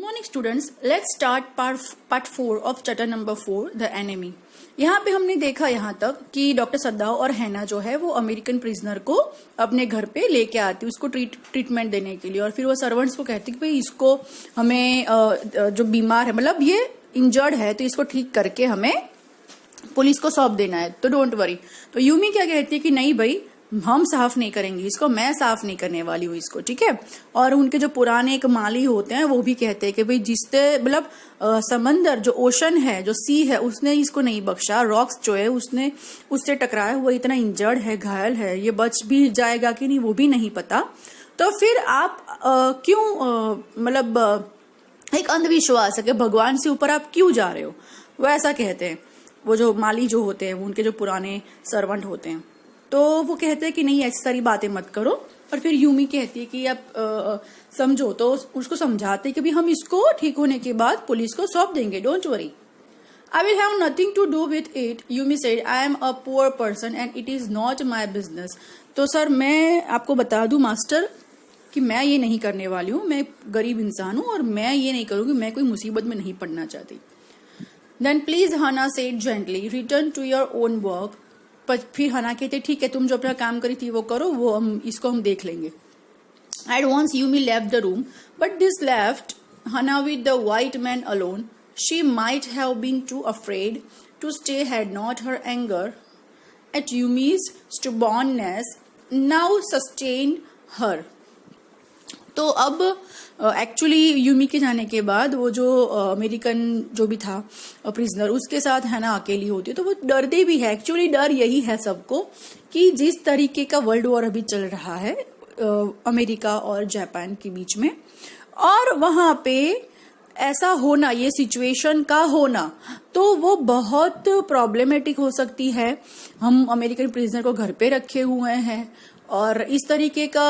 Good morning students, let's start part 4 of chapter number 4 the enemy. यहाँ पे हमने देखा यहाँ तक कि डॉक्टर सद्दाव और हैना जो है वो अमेरिकन प्रिजनर को अपने घर पे लेके आती, उसको ट्रीटमेंट देने के लिए। और फिर वो सर्वेंट्स को कहती कि भाई इसको हमें जो बीमार है, मतलब ये इंजर्ड है, तो इसको ठीक करके हमें पुलिस को सौंप देना है, तो डोंट वरी। तो यूमी क्या कहती है कि नहीं भाई, हम साफ नहीं करेंगे इसको, मैं साफ नहीं करने वाली हूँ इसको, ठीक है। और उनके जो पुराने एक माली होते हैं वो भी कहते हैं कि भाई जिससे मतलब समंदर जो ओशन है, जो सी है, उसने इसको नहीं बख्शा। रॉक्स जो है उसने उससे टकराया हुआ इतना इंजर्ड है, घायल है, ये बच भी जाएगा कि नहीं वो भी नहीं पता। तो फिर आप क्यों मतलब एक अंधविश्वास है कि भगवान से ऊपर आप क्यों जा रहे हो, वो ऐसा कहते हैं। वो जो माली जो होते हैं, उनके जो पुराने सर्वेंट होते हैं, तो वो कहते हैं कि नहीं ऐसी सारी बातें मत करो। और फिर यूमी कहती है कि आप समझो, तो उसको समझाते हैं कि भी हम इसको ठीक होने के बाद पुलिस को सौंप देंगे, don't worry, I will have nothing to do with it. Yumi said I am a poor person and it is not my business. तो सर मैं आपको बता दूं मास्टर कि मैं ये नहीं करने वाली हूँ, मैं गरीब इंसान हूँ और मैं ये नहीं करूंगी, मैं कोई मुसीबत में नहीं पड़ना चाहती। Then please Hannah said gently return to your own work. पर फिर हना कहते ठीक है, तुम जो अपना काम करी थी वो करो, वो इसको हम देख लेंगे। At once Yumi left the room but this left Hana with the white man alone. She might have been too afraid to stay had not her anger at Yumi's stubbornness now sustain her. तो अब actually Yumi के जाने के बाद वो जो American जो भी था प्रिजनर, उसके साथ है ना अकेली होती है, तो वो डरते भी है। एक्चुअली डर यही है सबको कि जिस तरीके का वर्ल्ड वॉर अभी चल रहा है अमेरिका और जापान के बीच में, और वहां पे ऐसा होना, ये सिचुएशन का होना, तो वो बहुत प्रॉब्लमेटिक हो सकती है। हम अमेरिकन प्रिजनर को घर पे रखे हुए हैं और इस तरीके का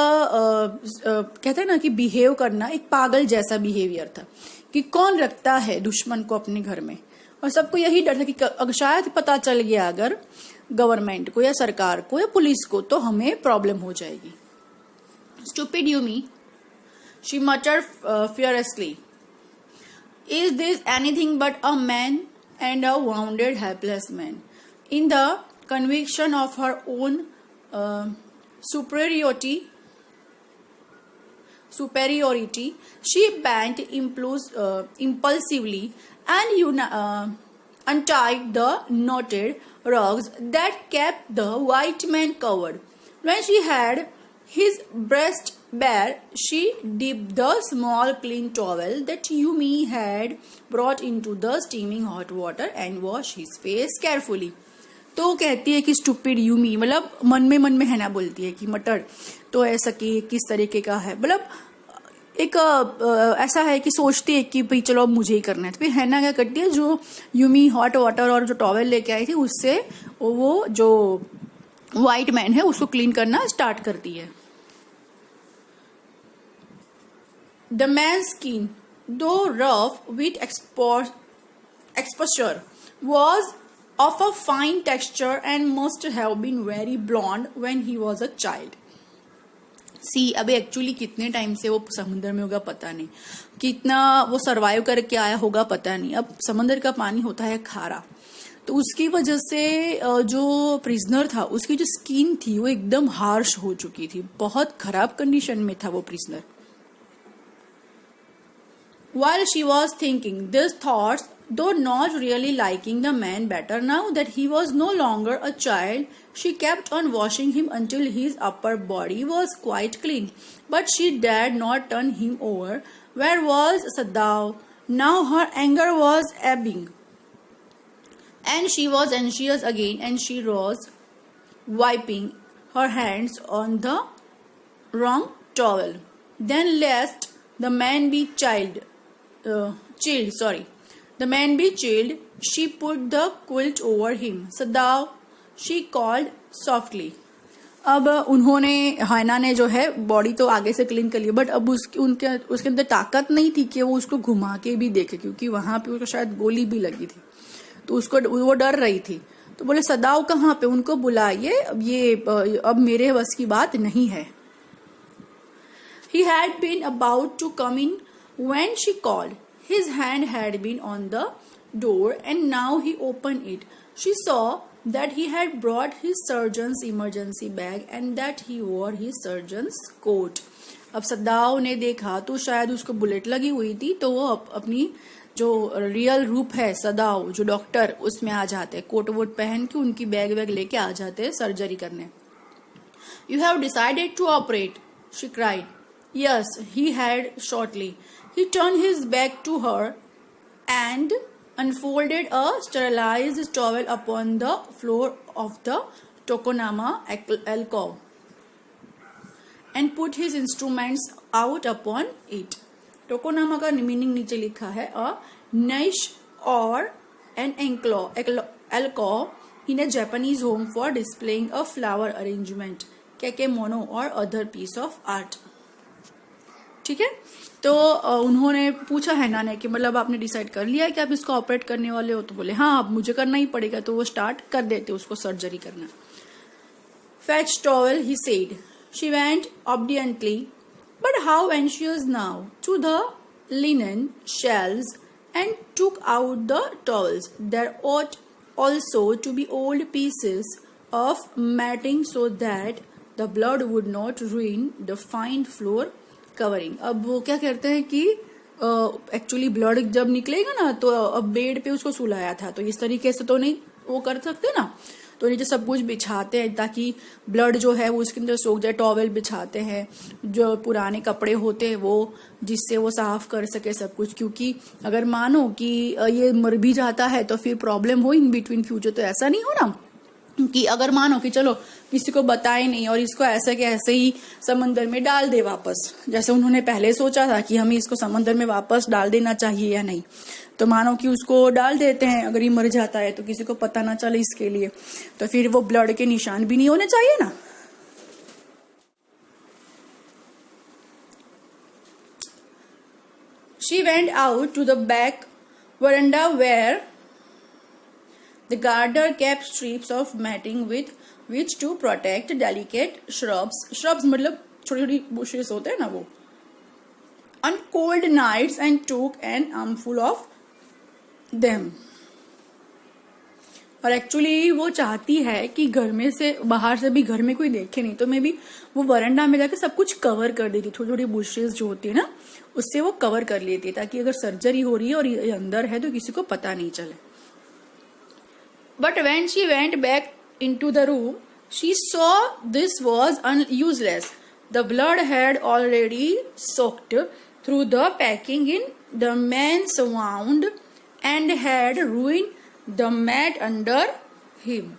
कहते हैं ना कि बिहेव करना एक पागल जैसा बिहेवियर था कि कौन रखता है दुश्मन को अपने घर में। और सबको यही डर था कि अगर शायद पता चल गया अगर गवर्नमेंट को या सरकार को या पुलिस को, तो हमें प्रॉब्लम हो जाएगी। Stupid Yumi, she muttered fiercely, is this anything but a man and a wounded helpless man. In the conviction of her own superiority, she bent impulsively and untied the knotted rugs that kept the white man covered. When she had his breast bare, she dipped the small clean towel that Yumi had brought into the steaming hot water and washed his face carefully. तो कहती है कि stupid Yumi, मतलब मन में है ना बोलती है कि मटर तो ऐसा कि किस तरीके का है, मतलब एक ऐसा है कि सोचती है कि भाई चलो अब मुझे ही करना है। तो फिर हैना क्या करती है, जो यूमी हॉट वाटर और जो टॉवेल लेके आई थी उससे वो जो व्हाइट मैन है उसको क्लीन करना स्टार्ट करती है। द मैन स्किन दो rough with exposure was of a fine texture and must have been very blonde when he was a child. सी अभी एक्चुअली कितने टाइम से वो समुद्र में होगा पता नहीं, कितना वो सरवाइव करके आया होगा पता नहीं। अब समुद्र का पानी होता है खारा, तो उसकी वजह से जो प्रिजनर था उसकी जो स्किन थी वो एकदम हार्श हो चुकी थी, बहुत खराब कंडीशन में था वो prisoner. While she was thinking these thoughts, though not really liking the man better now that he was no longer a child, she kept on washing him until his upper body was quite clean. But she dared not turn him over. Where was Sadao? Now her anger was ebbing, and she was anxious again, and she rose, wiping her hands on the wrong towel. Then lest the man be chilled, the man be chilled, she put the quilt over him. Sadao, she called softly. अब उन्होंने हैना ने जो है body तो आगे से clean कर लिया, बट अब उसके अंदर ताकत नहीं थी कि वो उसको घुमा के भी देखे, क्योंकि वहां पे उसको शायद गोली भी लगी थी, तो उसको वो डर रही थी। तो बोले सदाओ कहाँ पे, उनको बुलाइए, अब मेरे बस की बात नहीं है। He had been about to come in when she called, His hand had been on the door and now he opened it. She saw that he had brought his surgeon's emergency bag and that he wore his surgeon's coat. अब सद्दाव ने देखा तो शायद उसको bullet लगी हुई थी, तो वो अपनी जो रियल रूप है सदाव जो डॉक्टर उसमें आ जाते, कोट वोट पहन के उनकी बैग वैग लेके आ जाते सर्जरी करने. You have decided to operate, she cried. Yes, he had shortly. He turned his back to her and unfolded a sterilized towel upon the floor of the Tokonoma alcove and put his instruments out upon it. टोकोनामा का meaning नीचे लिखा है अ niche or an alcove in a Japanese home for displaying a flower arrangement, kekemono or other piece of art. ठीक है, तो उन्होंने पूछा हैना ने कि मतलब आपने डिसाइड कर लिया है कि आप इसको ऑपरेट करने वाले हो, तो बोले हाँ अब मुझे करना ही पड़ेगा, तो वो स्टार्ट कर देते उसको सर्जरी करना. Fetch towel, he said. She went obediently, but how anxious now, to the linen shelves and took out the towels. There ought also to be old pieces of matting so that the blood would not ruin the fine floor covering. अब वो क्या करते हैं कि actually blood जब निकलेगा ना तो अब बेड पे उसको सुलाया था, तो इस तरीके से तो नहीं वो कर सकते ना, तो नीचे सब कुछ बिछाते हैं ताकि ब्लड जो है वो उसके अंदर सोख जाए. टॉवेल बिछाते हैं, जो पुराने कपड़े होते हैं वो, जिससे वो साफ कर सके सब कुछ, क्योंकि अगर मानो कि ये मर भी जाता है तो फिर प्रॉब्लम हो इन बिटवीन फ्यूचर. तो ऐसा नहीं हो ना कि अगर मानो कि चलो किसी को बताए नहीं और इसको ऐसे के ऐसे ही समंदर में डाल दे वापस, जैसे उन्होंने पहले सोचा था कि हमें इसको समंदर में वापस डाल देना चाहिए या नहीं, तो मानो कि उसको डाल देते हैं, अगर ये मर जाता है तो किसी को पता ना चले इसके लिए, तो फिर वो ब्लड के निशान भी नहीं होने चाहिए ना. She went out to the back veranda where the gardener kept strips of matting with which to protect delicate shrubs. Shrubs मतलब छोटी छोटी bushes होते हैं ना वो. On cold nights and took an armful of them. और actually वो चाहती है कि घर में से बाहर से भी घर में कोई देखे नहीं, तो मैं भी वो वरंडा में जाकर सब कुछ कवर कर देती, थोड़ी थोड़ी बुशेस जो होती है ना उससे वो कवर कर लेती है, ताकि अगर सर्जरी हो रही है और ये अंदर है तो किसी को पता नहीं चले. But when she went back into the room, she saw this was useless. The blood had already soaked through the packing in the man's wound and had ruined the mat under him.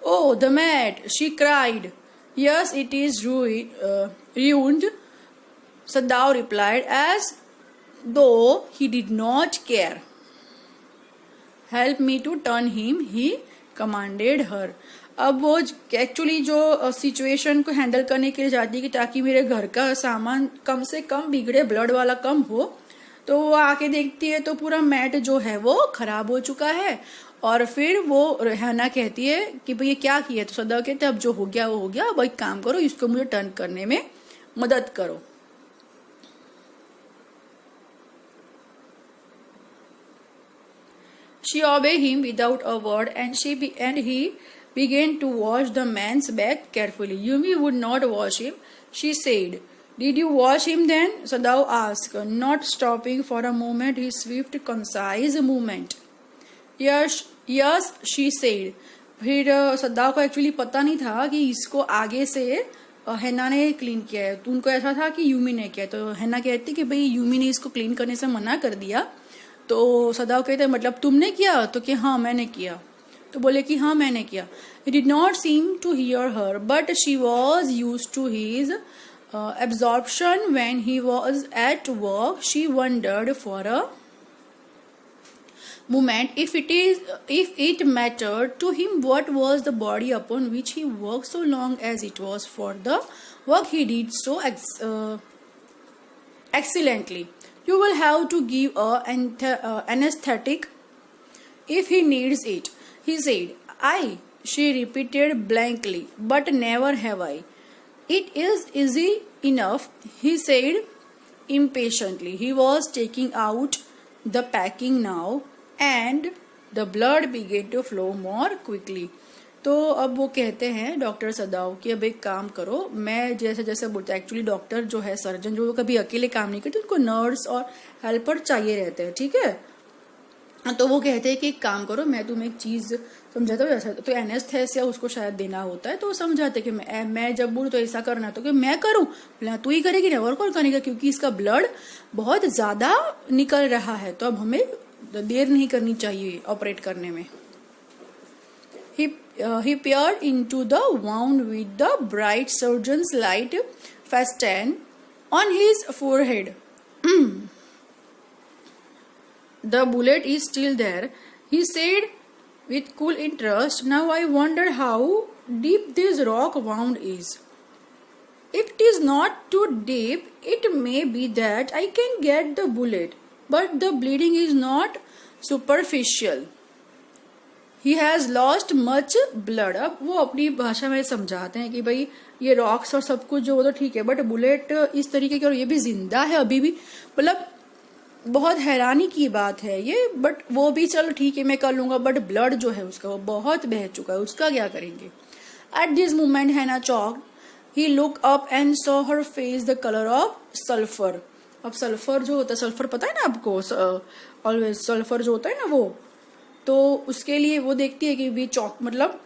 Oh, the mat, she cried. Yes, it is ruined, Sadao replied, as though he did not care. Help me to turn him, he commanded her. अब वो actually जो situation को handle करने के लिए जाती है कि ताकि मेरे घर का सामान कम से कम बिगड़े, ब्लड वाला कम हो, तो वो आके देखती है तो पूरा मैट जो है वो खराब हो चुका है. और फिर वो रहना कहती है कि भाई ये क्या किया, तो सदा कहते अब जो हो गया वो हो गया, अब एक काम करो, इसको मुझे टर्न करने में मदद करो. She obeyed him without a word, and he began to wash the man's back carefully. Yumi would not wash him, she said. Did you wash him then? Sadao asked, not stopping for a moment his swift, concise movement. Yes, she said. फिर सदाव को actually पता नहीं था कि इसको आगे से हैना ने क्लीन किया है, तो उनको ऐसा था कि यूमी ने किया. तो हैना कहती कि भाई यूमी ने इसको क्लीन करने से मना कर दिया. तो सदाव कहते मतलब तुमने किया, तो कि हाँ मैंने किया, तो बोले कि हाँ मैंने किया. He did not seem to hear her, but she was used to his absorption when he was at work. She wondered for a moment if it mattered to him what was the body upon which he worked so long as it was for the work he did so excellently. You will have to give anesthetic if he needs it, he said. I, she repeated blankly, but never have I. It is easy enough, he said. impatiently. He was taking out the packing now and the blood began to flow more quickly. तो अब वो कहते हैं doctor सदाव कि अब एक काम करो, मैं जैसे जैसे बोलते हैं, एक्चुअली डॉक्टर जो है, सर्जन जो, कभी अकेले काम नहीं करते, उनको नर्स और हेल्पर चाहिए रहते हैं, ठीक है। तो वो कहते हैं कि एक काम करो, मैं तुम्हें एक चीज समझाता हूँ, ऐसा तो एनेस्थेसिया उसको शायद देना होता है, तो वो समझाते कि मैं जब बोलूँ तो ऐसा करना, तो कि मैं करूँ, बोला तू ही करेगी ना, और कौन करेगा, क्योंकि इसका ब्लड बहुत ज्यादा निकल रहा है, तो अब हमें देर नहीं करनी चाहिए ऑपरेट करने में। He peered into the wound with the bright surgeon's light festoon on his forehead. The bullet is still there, he said with cool interest. Now I wonder how deep this rock wound is. If it is not too deep, it may be that I can get the bullet, but the bleeding is not superficial. He has lost much blood. अब वो अपनी भाषा में समझाते हैं कि भाई ये रॉक्स और सब कुछ जो वो तो ठीक है, बट बुलेट इस तरीके की और ये भी जिंदा है अभी भी, मतलब बहुत हैरानी की बात है ये, बट वो भी चलो ठीक है मैं कर लूंगा, बट ब्लड जो है उसका वो बहुत बह चुका है, उसका क्या करेंगे। एट दिस मोमेंट हैना choked, he look up and saw her face the colour of sulphur. अब सल्फर जो होता है, सल्फर पता है ना आपको, ऑलवेज सल्फर जो होता है ना वो, तो उसके लिए वो देखती है कि भी चौक, मतलब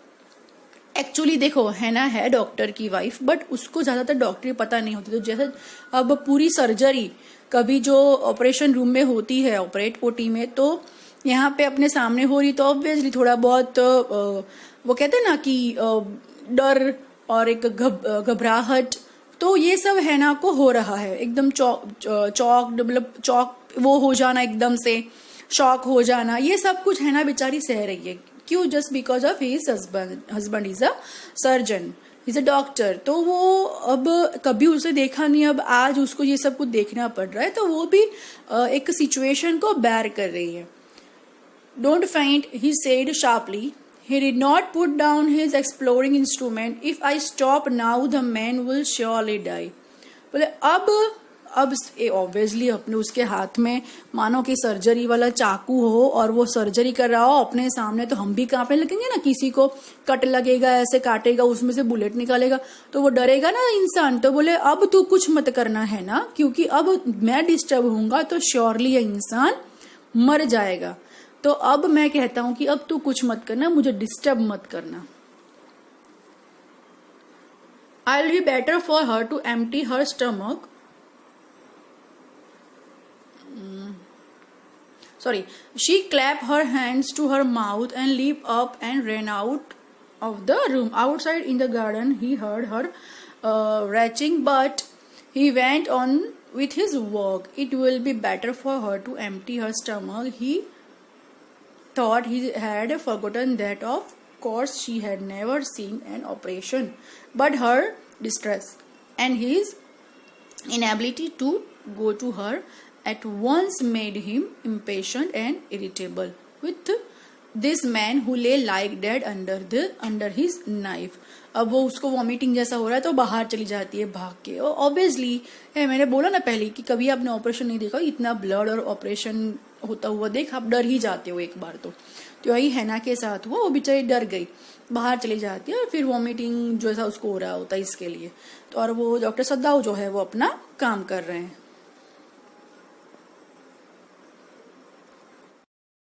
एक्चुअली देखो हैना है डॉक्टर की वाइफ, बट उसको ज्यादातर डॉक्टरी पता नहीं होती। तो जैसे अब पूरी सर्जरी कभी जो ऑपरेशन रूम में होती है, ऑपरेट ओटी में, तो यहाँ पे अपने सामने हो रही, तो ऑब्वियसली थोड़ा बहुत वो कहते हैं ना कि डर और एक घबराहट, तो ये सब हैना को हो रहा है, एकदम चौक मतलब चौक वो हो जाना, एकदम से शॉक हो जाना, ये सब कुछ हैना बेचारी सह रही है। क्यों? Just because of his husband is a surgeon, is a doctor. तो वो अब कभी उसे देखा नहीं, अब आज उसको ये सब कुछ देखना पड़ रहा है, तो वो भी एक सिचुएशन को बैर कर रही है। Don't find, he said sharply, he did not put down his exploring instrument. If I stop now, the man will surely die. बोले अब ऑब्वियसली अपने उसके हाथ में मानो कि सर्जरी वाला चाकू हो और वो सर्जरी कर रहा हो अपने सामने, तो हम भी कांपने लगेंगे ना, किसी को कट लगेगा, ऐसे काटेगा, उसमें से बुलेट निकालेगा, तो वो डरेगा ना इंसान। तो बोले अब तू कुछ मत करना है ना, क्योंकि अब मैं डिस्टर्ब होऊंगा तो श्योरली ये इंसान मर जाएगा। तो अब मैं कहता हूं कि अब तू कुछ मत करना, मुझे डिस्टर्ब मत करना। I'll be better for her to empty her stomach. She clapped her hands to her mouth and leaped up and ran out of the room. Outside in the garden, he heard her retching, but he went on with his work. It will be better for her to empty her stomach. He thought he had forgotten that of course she had never seen an operation, but her distress and his inability to go to her at once made him impatient and irritable with this man who lay like dead under his knife. अब वो उसको vomiting जैसा हो रहा है तो बाहर चली जाती है भाग के। और ऑब्वियसली मैंने बोला ना पहले कि कभी आपने ऑपरेशन नहीं देखा, इतना ब्लड और ऑपरेशन होता हुआ देख आप डर ही जाते हो एक बार। तो यही हैना के साथ हुआ, वो बेचारी डर गई, बाहर चली जाती है और फिर वॉमिटिंग जैसा उसको हो रहा होता है इसके लिए। तो और वो डॉक्टर सद्दाव जो है वो अपना काम कर रहे हैं।